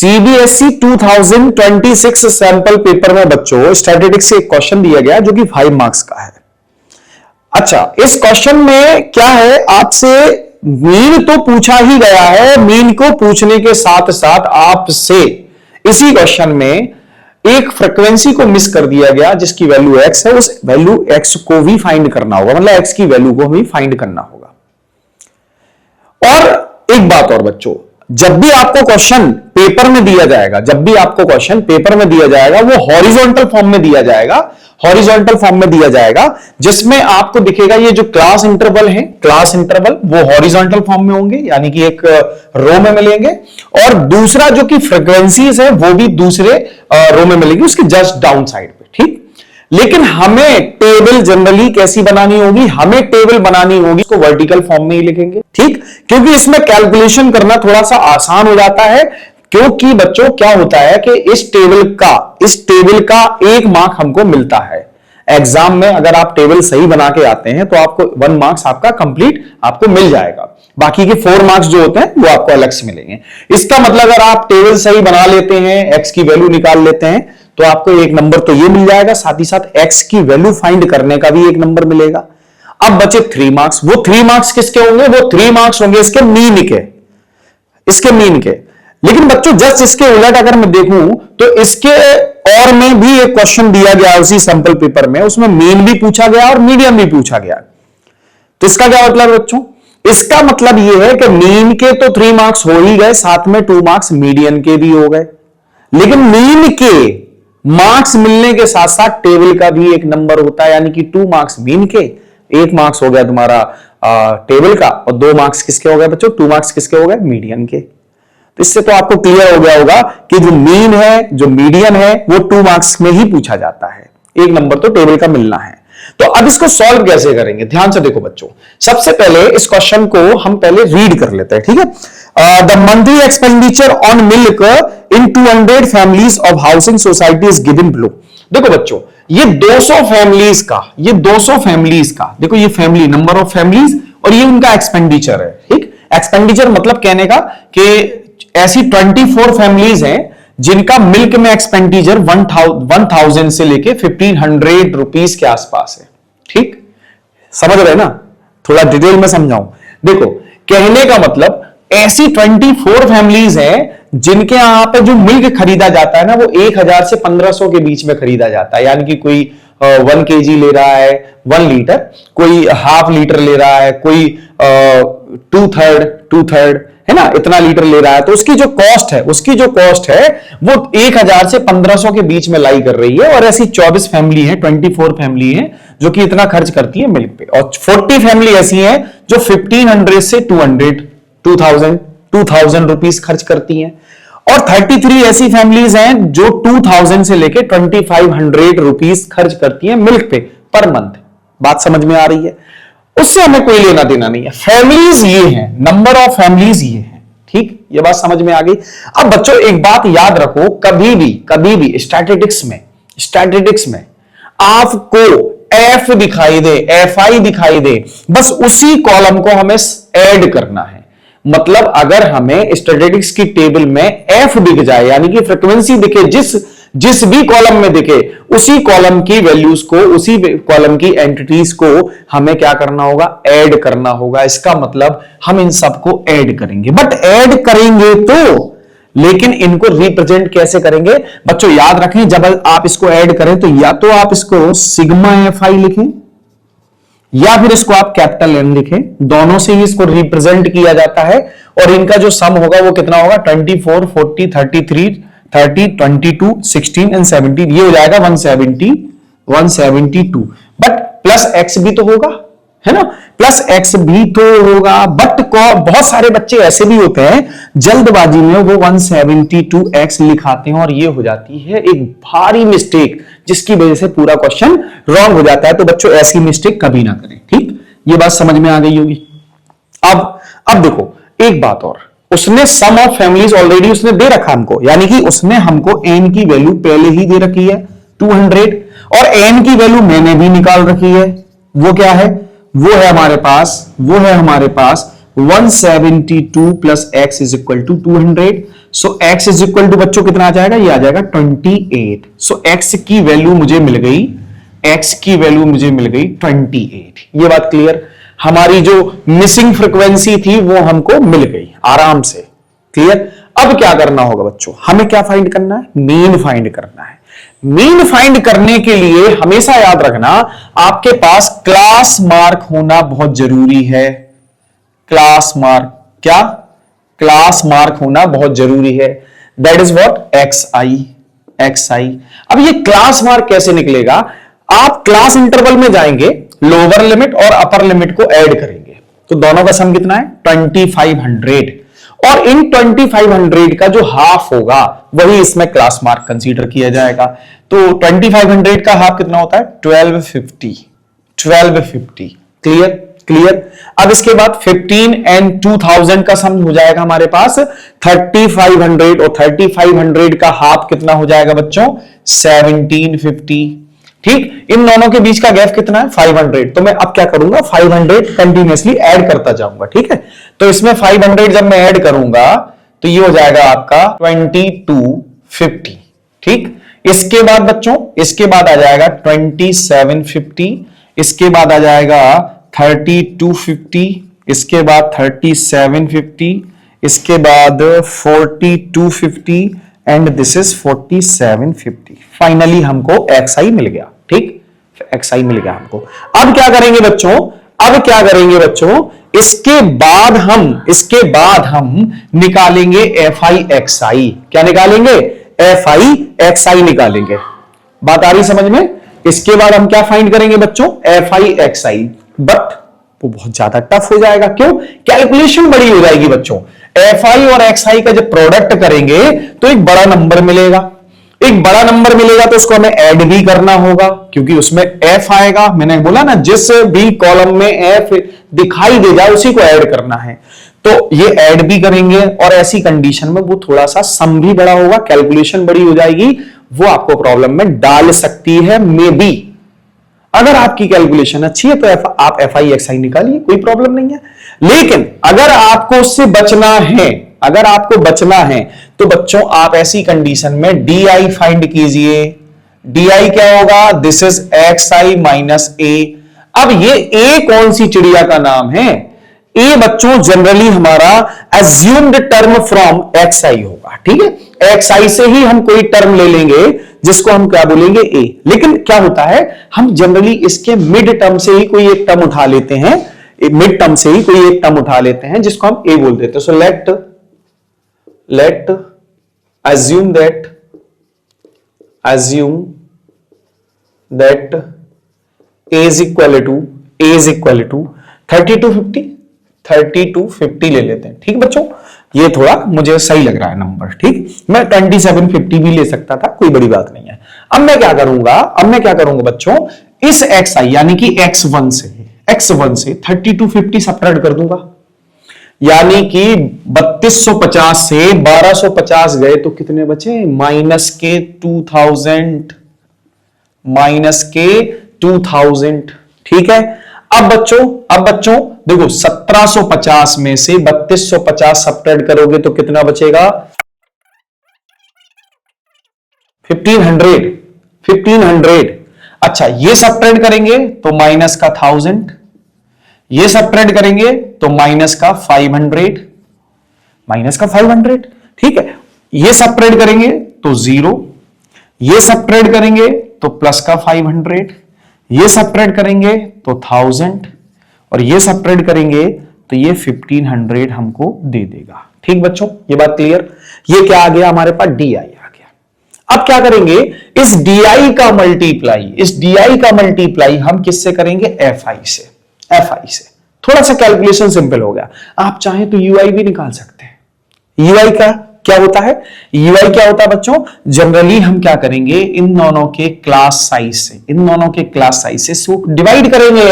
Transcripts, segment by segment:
CBSE 2026 sample paper में बच्चों statistics से एक क्वेश्चन दिया गया जो कि 5 मार्क्स का है। अच्छा, इस क्वेश्चन में क्या है, आपसे मीन तो पूछा ही गया है, मीन को पूछने के साथ साथ आपसे इसी क्वेश्चन में एक फ्रीक्वेंसी को मिस कर दिया गया जिसकी वैल्यू x है, उस वैल्यू x को भी फाइंड करना होगा, मतलब x की वैल्यू को भी फाइंड करना होगा। और एक बात और बच्चों, जब भी आपको क्वेश्चन पेपर में दिया जाएगा, जब भी आपको क्वेश्चन पेपर में दिया जाएगा वो हॉरिजॉन्टल फॉर्म में दिया जाएगा, हॉरिजॉन्टल फॉर्म में दिया जाएगा जिसमें आपको दिखेगा ये जो क्लास इंटरवल है, क्लास इंटरवल वो हॉरिजॉन्टल फॉर्म में होंगे, यानी कि एक रो में मिलेंगे, और दूसरा जो कि फ्रीक्वेंसीज है वो भी दूसरे रो में मिलेगी, उसके जस्ट डाउन साइड पे। ठीक, लेकिन हमें टेबल जनरली कैसी बनानी होगी, हमें टेबल बनानी होगी इसको वर्टिकल फॉर्म में ही लिखेंगे। ठीक, क्योंकि इसमें कैलकुलेशन करना थोड़ा सा आसान हो जाता है, क्योंकि बच्चों क्या होता है कि इस टेबल का 1 मार्क हमको मिलता है एग्जाम में। अगर आप टेबल सही बना के आते हैं तो आपको 1 मार्क्स आपका कंप्लीट आपको मिल जाएगा, बाकी के 4 मार्क्स जो होते हैं वो आपको अलग से मिलेंगे। इसका मतलब अगर आप टेबल सही बना लेते हैं, एक्स की वैल्यू निकाल लेते हैं, तो आपको 1 नंबर तो ये मिल जाएगा, साथ ही साथ एक्स की वैल्यू फाइंड करने का भी 1 नंबर मिलेगा। अब बचे 3 मार्क्स, वो 3 मार्क्स किसके होंगे, वो 3 मार्क्स होंगे इसके मीन के। लेकिन बच्चों जस्ट इसके उलट अगर मैं देखूं तो इसके और में भी एक क्वेश्चन दिया गया उसी सैंपल पेपर में, उसमें मीन भी पूछा गया और मीडियन भी पूछा गया। तो इसका क्या मतलब है बच्चों, इसका मतलब यह है कि मीन के तो 3 मार्क्स हो ही गए, साथ में 2 मार्क्स मीडियन के भी हो गए, लेकिन मीन के मार्क्स मिलने के साथ साथ टेबल का भी 1 नंबर होता है, यानी कि 2 मार्क्स मीन के, 1 मार्क्स हो गया तुम्हारा टेबल का, और 2 मार्क्स किसके हो गए बच्चों, 2 मार्क्स किसके हो गए, मीडियन के। तो इससे तो आपको क्लियर हो गया होगा कि जो मीन है, जो मीडियन है, वो 2 मार्क्स में ही पूछा जाता है, 1 नंबर तो टेबल का मिलना है। तो अब इसको सॉल्व कैसे करेंगे, ध्यान से देखो बच्चों। सबसे पहले इस क्वेश्चन को हम पहले रीड कर लेते हैं, ठीक है। The monthly expenditure on milk in 200 families of housing society is given below. देखो बच्चों, ये 200 फैमिलीज का देखो, ये फैमिली, नंबर ऑफ फैमिलीज, और ये उनका एक्सपेंडिचर है। ठीक, एक्सपेंडिचर मतलब कहने का कि ऐसी 24 फैमिलीज हैं जिनका मिल्क में एक्सपेंडिचर 1000 से लेके 1500 रुपीज के आसपास है। ठीक, समझ रहे ना, थोड़ा डिटेल में समझाऊं। देखो, कहने का मतलब ऐसी 24 फैमिलीज हैं जिनके यहां पे जो मिल्क खरीदा जाता है ना, वो 1000 से 1500 के बीच में खरीदा जाता है, यानी कि कोई 1 kg ले रहा है 1 लीटर, कोई ½ लीटर ले रहा है, कोई 2/3 है ना, इतना लीटर ले रहा है। तो उसकी जो कॉस्ट है वो 1000 से 1500 के बीच में लाई कर रही है, और ऐसी 24 फैमिली है, 24 फैमिली है जो कि इतना खर्च करती है मिल्क पे, और 40 फैमिली ऐसी है जो 1500 से 2000 रुपीस खर्च करती हैं, और 33 ऐसी फैमिलीज हैं जो 2000 से लेके 2500 रुपीस खर्च करती हैं मिल्क पे पर मंथ। बात समझ में आ रही है, उससे हमें कोई लेना देना नहीं है। फैमिलीज ये हैं, नंबर ऑफ फैमिलीज ये हैं। ठीक, ये बात समझ में आ गई। अब बच्चों एक बात याद रखो, कभी भी स्टैटिस्टिक्स में आपको एफ दिखाई दे, FI दिखाई दे, बस उसी कॉलम को हमें ऐड करना है। मतलब अगर हमें स्टैटिस्टिक्स की टेबल में एफ दिख जाए, यानी कि फ्रीक्वेंसी दिखे, जिस भी कॉलम में दिखे, उसी कॉलम की वैल्यूज को, उसी कॉलम की एंटिटीज को हमें क्या करना होगा, ऐड करना होगा। इसका मतलब हम इन सबको ऐड करेंगे, बट ऐड करेंगे तो, लेकिन इनको रिप्रेजेंट कैसे करेंगे बच्चों, याद रखें, जब आप इसको ऐड करें तो या तो आप इसको सिग्मा FI लिखें, या फिर इसको आप कैपिटल N लिखें, दोनों से ही इसको रिप्रेजेंट किया जाता है, और इनका जो सम होगा वो कितना होगा, 24, 40, 33, 30, 22, 16 एंड 17, ये हो जाएगा 172। बट प्लस एक्स भी तो होगा, है ना, प्लस एक्स भी तो होगा, बट बहुत सारे बच्चे ऐसे भी होते हैं जल्दबाजी में वो 172x लिखाते हैं, और ये हो जाती है एक भारी मिस्टेक, जिसकी वजह से पूरा क्वेश्चन रॉन्ग हो जाता है। तो बच्चों ऐसी मिस्टेक कभी ना करें। ठीक, ये बात समझ में आ गई होगी। अब देखो एक बात और, उसने सम ऑफ फैमिलीज ऑलरेडी उसने दे रखा हमको, यानी कि उसने हमको n की वैल्यू पहले ही दे रखी है 200, और n की वैल्यू मैंने भी निकाल रखी है। वो क्या है, वो है हमारे पास 172 plus x is equal to 200। So x is equal to बच्चों कितना आ जाएगा, ये आ जाएगा 28। सो x की वैल्यू मुझे मिल गई, x की वैल्यू मुझे मिल गई 28। ये बात क्लियर, हमारी जो मिसिंग फ्रीक्वेंसी थी वो हमको मिल गई आराम से। क्लियर। अब क्या करना होगा बच्चों, हमें क्या फाइंड करना है, मीन फाइंड करना है। मीन फाइंड करने के लिए हमेशा याद रखना आपके पास क्लास मार्क होना बहुत जरूरी है। क्लास मार्क, क्या, क्लास मार्क होना बहुत जरूरी है। That is what, xi। अब ये क्लास मार्क कैसे निकलेगा, आप क्लास इंटरवल में जाएंगे, लोअर लिमिट और अपर लिमिट को ऐड करेंगे, तो दोनों का सम कितना है 2500, और इन 2500 का जो हाफ होगा वही इसमें क्लास मार्क कंसीडर किया जाएगा। तो 2500 का हाफ कितना होता है 1250। Clear, clear. अब इसके बाद 15 एंड 2000 का सम हो जाएगा हमारे पास 3500, और 3500 का हाफ कितना हो जाएगा बच्चों 1750। ठीक, इन दोनों के बीच का गैप कितना है 500। तो मैं अब क्या करूंगा 500 कंटिन्यूअसली ऐड करता जाऊंगा। ठीक है, तो इसमें 500 जब मैं ऐड करूंगा तो ये हो जाएगा आपका 2250। ठीक, इसके बाद बच्चों, इसके बाद आ जाएगा 2750, इसके बाद आ जाएगा 3250, इसके बाद 3750, इसके बाद 4250 एंड दिस इज 4750। फाइनली हमको xi मिल गया। ठीक, xi मिल गया हमको। अब क्या करेंगे बच्चों, अब क्या करेंगे बच्चों, इसके बाद हम निकालेंगे fi क्या निकालेंगे, fi निकालेंगे। बात आ रही समझ में। इसके बाद हम क्या फाइंड करेंगे बच्चों fi बट वो बहुत ज्यादा टफ हो जाएगा। क्यों, कैलकुलेशन बड़ी हो जाएगी बच्चों। fi और xi का जब प्रोडक्ट करेंगे तो एक बड़ा नंबर मिलेगा, एक बड़ा नंबर मिलेगा तो उसको हमें ऐड भी करना होगा, क्योंकि उसमें f आएगा। मैंने बोला ना, जिस भी कॉलम में f दिखाई दे जाए उसी को ऐड करना है, तो ये ऐड भी करेंगे, और ऐसी कंडीशन में वो थोड़ा सा सम भी बड़ा होगा, कैलकुलेशन बड़ी हो जाएगी, वो आपको प्रॉब्लम में डाल सकती है मे बी। अगर आपकी कैलकुलेशन अच्छी है तो आप fi xi निकालिए, कोई प्रॉब्लम नहीं है। लेकिन अगर आपको उससे बचना है, अगर आपको बचना है तो बच्चों आप ऐसी कंडीशन में di फाइंड कीजिए। di क्या होगा, this is xi minus a। अब ये a कौन सी चिड़िया का नाम है, a बच्चों जनरली हमारा एज्यूम्ड टर्म फ्रॉम xi होगा। ठीक है, xi से ही हम कोई टर्म ले लेंगे जिसको हम क्या बोलेंगे a। लेकिन क्या होता है, हम जनरली इसके मिड टर्म से ही कोई एक टर्म उठा लेते हैं, मिड टर्म से ही कोई एक टर्म उठा लेते हैं जिसको हम a बोल देते हैं। So let assume that a is equal to 3250 ले लेते हैं। ठीक बच्चों, ये थोड़ा मुझे सही लग रहा है नंबर। ठीक, मैं 2750 भी ले सकता था, कोई बड़ी बात नहीं है। अब मैं क्या करूंगा बच्चों, इस xi यानी कि x1 से 3250 सब्ट्रैक्ट कर दूंगा, यानी कि 3250 से 1250 गए तो कितने बचे, माइनस के 2000। ठीक है, अब बच्चों देखो 1750 में से 3250 सब्ट्रैक्ट करोगे तो कितना बचेगा 1500। अच्छा, ये सब्ट्रैक्ट करेंगे तो माइनस का 1000, ये सब्ट्रैक्ट करेंगे तो माइनस का 500। ठीक है, ये सब्ट्रैक्ट करेंगे तो 0, ये सब्ट्रैक्ट करेंगे तो प्लस का 500, ये सब्ट्रैक्ट करेंगे तो 1000, और ये सब्ट्रैक्ट करेंगे तो ये 1500 हमको दे देगा। ठीक बच्चों, ये बात क्लियर। ये क्या आ गया हमारे पास, डी आई आ गया। अब क्या करेंगे, इस डी आई का मल्टीप्लाई हम किससे करेंगे, एफ आई से। थोड़ा सा कैलकुलेशन सिंपल हो गया। आप चाहें तो यूआई भी निकाल सकते हैं। यूआई का क्या होता है, बच्चों, जनरली हम क्या करेंगे, इन दोनों के क्लास साइज से इसको डिवाइड करेंगे,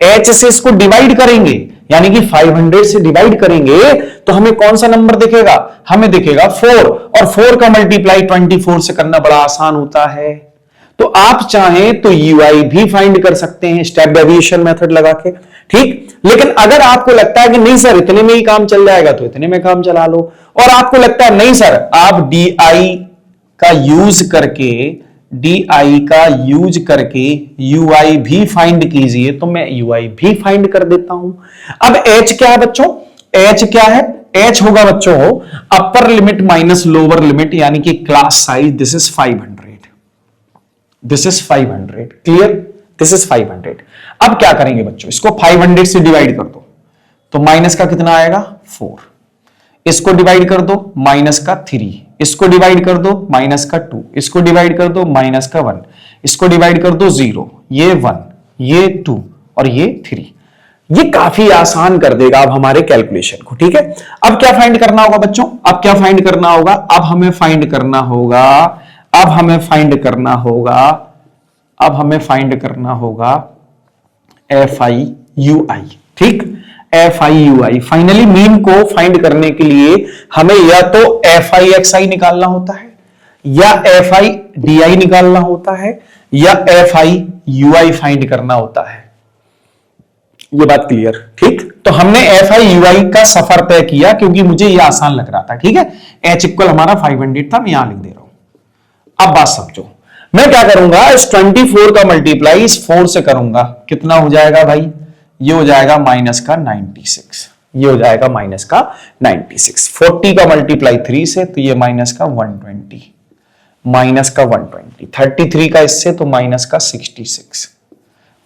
एच से इसको डिवाइड करेंगे, यानी कि 500 से डिवाइड करेंगे तो हमें कौन सा नंबर दिखेगा, हमें दिखेगा 4, और 4 का मल्टीप्लाई 24 से करना बड़ा आसान होता है। तो आप चाहें तो यूआई भी फाइंड कर सकते हैं स्टेप डेविएशन मेथड लगा के। ठीक। लेकिन अगर आपको लगता है कि नहीं सर इतने में ही काम चल जाएगा तो इतने में काम चला लो, और आपको लगता है नहीं सर आप DI का यूज करके UI भी फाइंड कीजिए, तो मैं UI भी फाइंड कर देता हूं। अब H क्या है बच्चों? H क्या है? H होगा बच्चों upper limit minus lower limit, यानी कि class size, this is 500, this is 500, clear, this is 500। अब क्या करेंगे बच्चों, इसको 500 से डिवाइड कर दो तो माइनस का कितना आएगा 4, इसको डिवाइड कर दो माइनस का 3, इसको डिवाइड कर दो माइनस का 2, इसको डिवाइड कर दो माइनस का 1, इसको डिवाइड कर दो 0, ये 1, ये 2 और ये 3। ये काफी आसान कर देगा अब हमारे कैलकुलेशन को, ठीक है। अब क्या फाइंड करना होगा बच्चों? अब क्या फाइंड करना होगा? अब हमें फाइंड करना होगा FI/UI, ठीक, FI/UI। फाइनली मीन को फाइंड करने के लिए हमें या तो FI/XI निकालना होता है, या FI/DI निकालना होता है, या FI/UI फाइंड करना होता है। ये बात क्लियर, ठीक। तो हमने FI/UI का सफर तय किया क्योंकि मुझे ये आसान लग रहा था, ठीक है। H इक्वल हमारा 500 था, मैं यहां लिख दे रहा हूं। अब बात समझो, मैं क्या करूंगा, इस 24 का मल्टीप्लाई इस 4 से करूंगा, कितना हो जाएगा भाई? ये हो जाएगा माइनस का 96, ये हो जाएगा माइनस का 96। 40 का मल्टीप्लाई 3 से तो ये माइनस का 120, माइनस का 120। 33 का इससे तो माइनस का 66।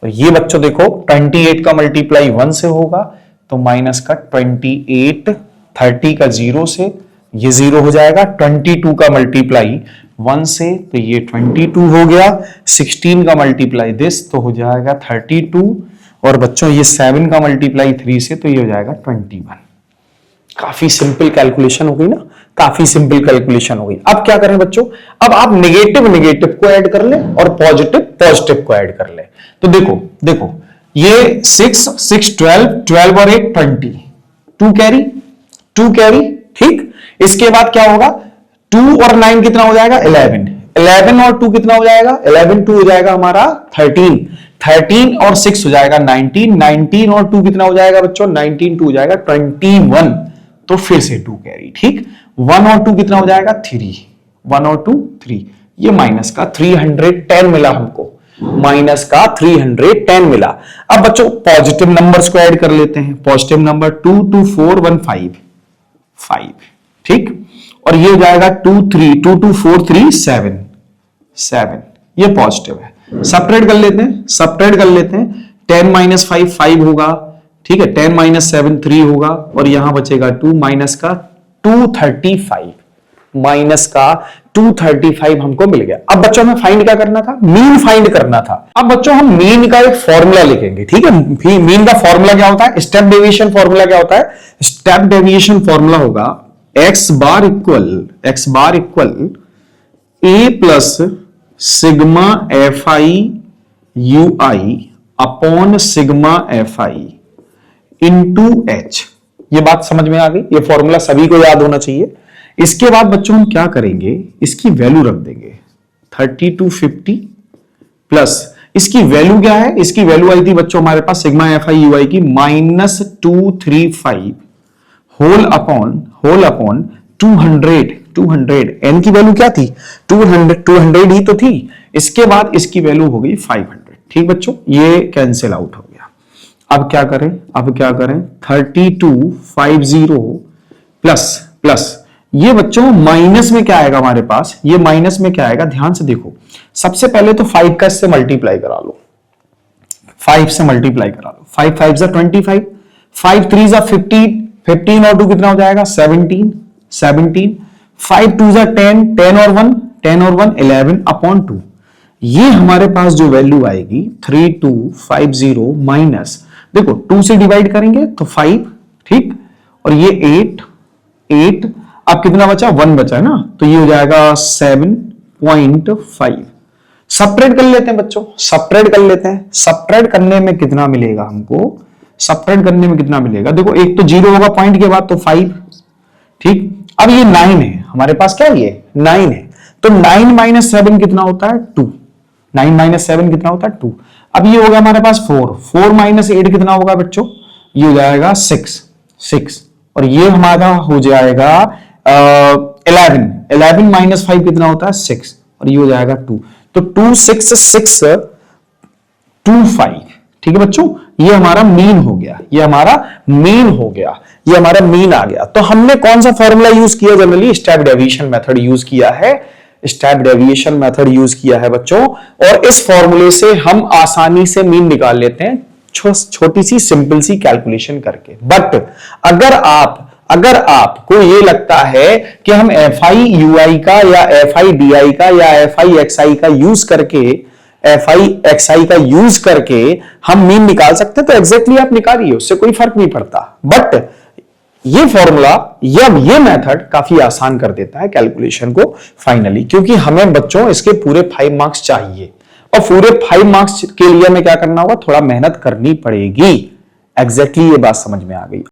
तो ये बच्चों देखो 28 का मल्टीप्लाई 1 से होगा तो माइनस का 28, 30 का 0 से ये 0 हो जाएगा, 22 का मल्टीप्लाई 1 से तो ये 22 हो गया, 16 का मल्टीप्लाई दिस तो हो जाएगा 32, और बच्चों ये 7 का मल्टीप्लाई 3 से तो ये हो जाएगा 21। काफी सिंपल कैलकुलेशन हो गई ना, काफी सिंपल कैलकुलेशन हो गई। अब क्या करें बच्चों, अब आप नेगेटिव नेगेटिव को ऐड कर लें और पॉजिटिव पॉजिटिव को ऐड कर लें। तो देखो ये 6 6 12 12 और 8 20, 2 कैरी, ठीक। इसके बाद क्या होगा, 2 और 9 कितना हो जाएगा 11, 11 और 2 कितना हो जाएगा 11, 2 हो जाएगा हमारा 13, 13 और 6 हो जाएगा 19, 19 और 2 कितना हो जाएगा बच्चों 19, 2 हो जाएगा 21, तो फिर से 2 कैरी, ठीक। 1 और 2 कितना हो जाएगा 3, 1 और 2 3, ये माइनस का 310 मिला हमको, माइनस का 310 मिला। अब बच्चों पॉजिटिव नंबर्स को ऐड कर लेते हैं, पॉजिटिव नंबर 2 2 4 1 5 5, ठीक, और ये हो जाएगा 2 3 2 2 4 3 7 7, ये पॉजिटिव है। सपरेट कर लेते हैं 10 माइनस 5 5 होगा, ठीक है, 10 माइनस 7 3 होगा, और यहां बचेगा 2, माइनस का 235, माइनस का 235 हमको मिल गया। अब बच्चों हमें फाइंड क्या करना था, मीन फाइंड करना था। अब बच्चों हम मीन का एक फॉर्मूला लिखेंगे, ठीक है। मीन का फॉर्मूला क्या होता है, स्टेप डेविएशन फॉर्मूला क्या होता है, स्टेप डेविएशन फॉर्मूला होगा x bar equal a plus sigma FI/UI upon sigma FI into H। ये बात समझ में आ गई, ये फॉर्मूला सभी को याद होना चाहिए। इसके बाद बच्चों हम क्या करेंगे, इसकी वैल्यू रख देंगे 3250 प्लस इसकी वैल्यू क्या है, इसकी वैल्यू आई थी बच्चों हमारे पास सिग्मा FI/UI की -235 होल अपॉन 200 n की वैल्यू क्या थी 200 ही तो थी। इसके बाद इसकी वैल्यू हो गई 500, ठीक बच्चों, ये कैंसिल आउट हो गया। अब क्या करें 3250 प्लस ये बच्चों माइनस में क्या आएगा हमारे पास, ये माइनस में क्या आएगा, ध्यान से देखो। सबसे पहले तो 5 का इससे मल्टीप्लाई करा लो, 5 से मल्टीप्लाई करा लो, 5 5 जा 25, 5 3 जा 15, 15 और 2 कितना हो जाएगा 17, 5 2 जा 10, 10 और 1 11 अपॉन 2। ये हमारे पास जो वैल्यू आएगी 3250 माइनस, देखो 2 से डिवाइड करेंगे तो 5, ठीक, और ये 8, अब कितना बचा 1 बचा है ना, तो ये हो जाएगा 7.5। सब्ट्रैक्ट कर लेते हैं बच्चों, सब्ट्रैक्ट करने में कितना मिलेगा हमको, देखो एक तो 0 होगा पॉइंट के बाद तो 5, ठीक। अब ये 9 है हमारे पास, क्या ये 9 है, तो 9 माइनस 7 कितना होता है 2, 9 माइनस 7 कितना होता है 2। अब ये होगा हमारे पास 4 माइनस 8 कितना होगा बच्चों, ये हो जाएगा 6 और ये हमारा हो जाएगा 11 माइनस 5 कितना होता है 6 और ये हो जाएगा 2, तो 2 6 6 2 5। ठीक है बच्चों, ये हमारा मीन हो गया, ये हमारा मीन हो गया, ये हमारा मीन आ गया। तो हमने कौन सा फॉर्मूला यूज किया, generally step deviation method use किया है, स्टेप डेविएशन मेथड यूज किया है बच्चों। और इस फॉर्मूले से हम आसानी से मीन निकाल लेते हैं छोटी सी सिंपल सी कैलकुलेशन करके। बट अगर आपको ये लगता है कि हम FI/UI का या FI/DI का या FI/XI का यूज करके FI/XI का यूज करके हम मीन निकाल सकते हैं, तो एग्जैक्टली आप निकालिए, उससे कोई फर्क नहीं पड़ता। बट ये फॉर्मूला या ये मेथड काफी आसान कर देता है कैलकुलेशन को फाइनली, क्योंकि हमें बच्चों इसके पूरे 5 मार्क्स चाहिए और पूरे 5 मार्क्स के लिए हमें क्या करना होगा, थोड़ा मेहनत करनी पड़ेगी। एग्जैक्टली ये बात समझ में आ गई।